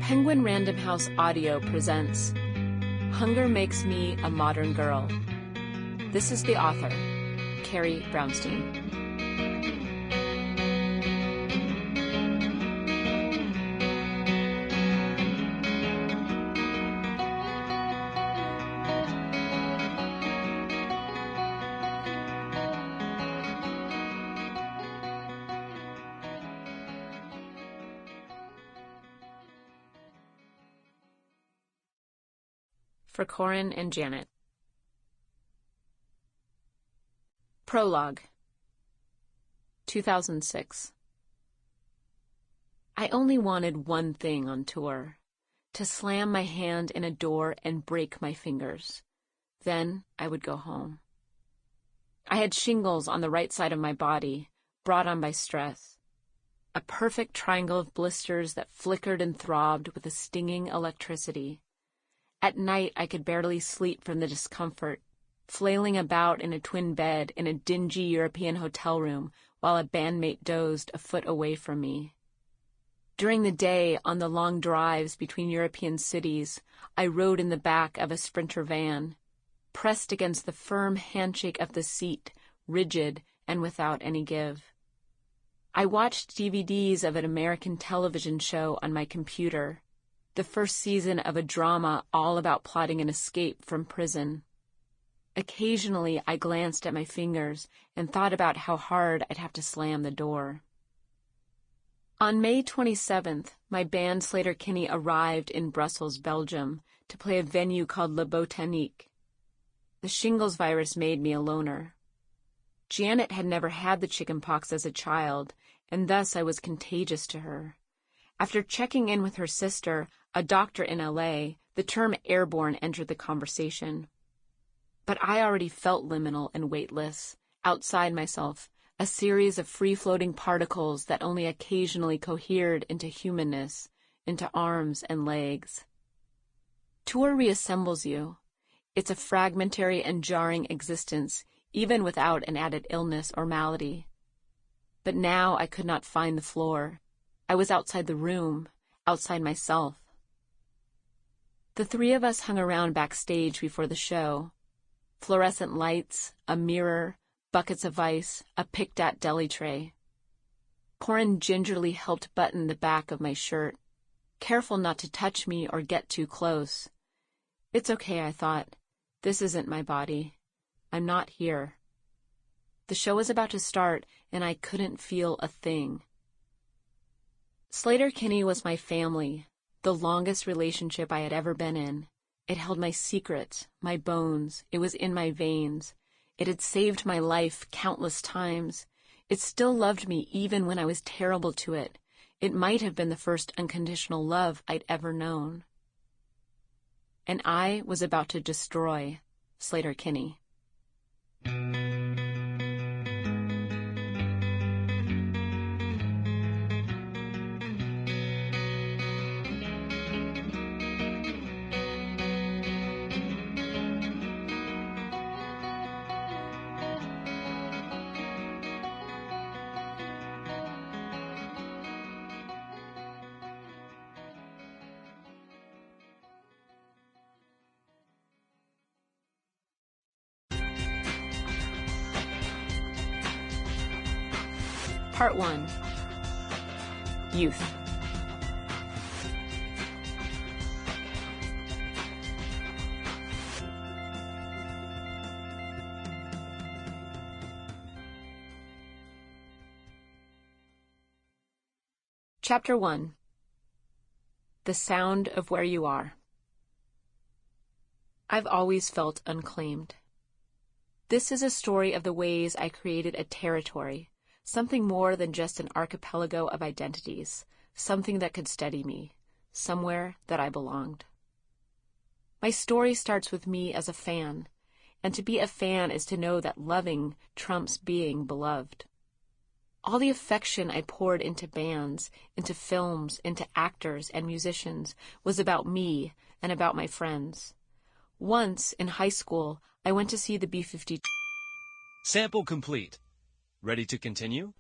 Penguin Random House Audio presents Hunger Makes Me a Modern Girl. This is the author, Carrie Brownstein. For Corin and Janet. Prologue. 2006. I only wanted one thing on tour, to slam my hand in a door and break my fingers. Then I would go home. I had shingles on the right side of my body, brought on by stress. A perfect triangle of blisters that flickered and throbbed with a stinging electricity. At night, I could barely sleep from the discomfort, flailing about in a twin bed in a dingy European hotel room while a bandmate dozed a foot away from me. During the day, on the long drives between European cities, I rode in the back of a Sprinter van, pressed against the firm handshake of the seat, rigid and without any give. I watched DVDs of an American television show on my computer, the first season of a drama all about plotting an escape from prison. Occasionally, I glanced at my fingers and thought about how hard I'd have to slam the door. On May 27th, my band Sleater-Kinney arrived in Brussels, Belgium, to play a venue called Le Botanique. The shingles virus made me a loner. Janet had never had the chickenpox as a child, and thus I was contagious to her. After checking in with her sister, a doctor in LA, the term airborne entered the conversation. But I already felt liminal and weightless, outside myself, a series of free-floating particles that only occasionally cohered into humanness, into arms and legs. Tour reassembles you. It's a fragmentary and jarring existence, even without an added illness or malady. But now I could not find the floor. I was outside the room, outside myself. The three of us hung around backstage before the show. Fluorescent lights, a mirror, buckets of ice, a picked-at deli tray. Corin gingerly helped button the back of my shirt, careful not to touch me or get too close. It's okay, I thought. This isn't my body. I'm not here. The show was about to start, and I couldn't feel a thing. Sleater-Kinney was my family, the longest relationship I had ever been in. It held my secrets, my bones. It was in my veins. It had saved my life countless times. It still loved me even when I was terrible to it. It might have been the first unconditional love I'd ever known. And I was about to destroy Sleater-Kinney. Part 1. Youth. Chapter 1. The Sound of Where You Are. I've always felt unclaimed. This is a story of the ways I created a territory, something more than just an archipelago of identities, something that could steady me, somewhere that I belonged. My story starts with me as a fan, and to be a fan is to know that loving trumps being beloved. All the affection I poured into bands, into films, into actors and musicians was about me and about my friends. Once, in high school, I went to see the B-52. Sample complete. Ready to continue?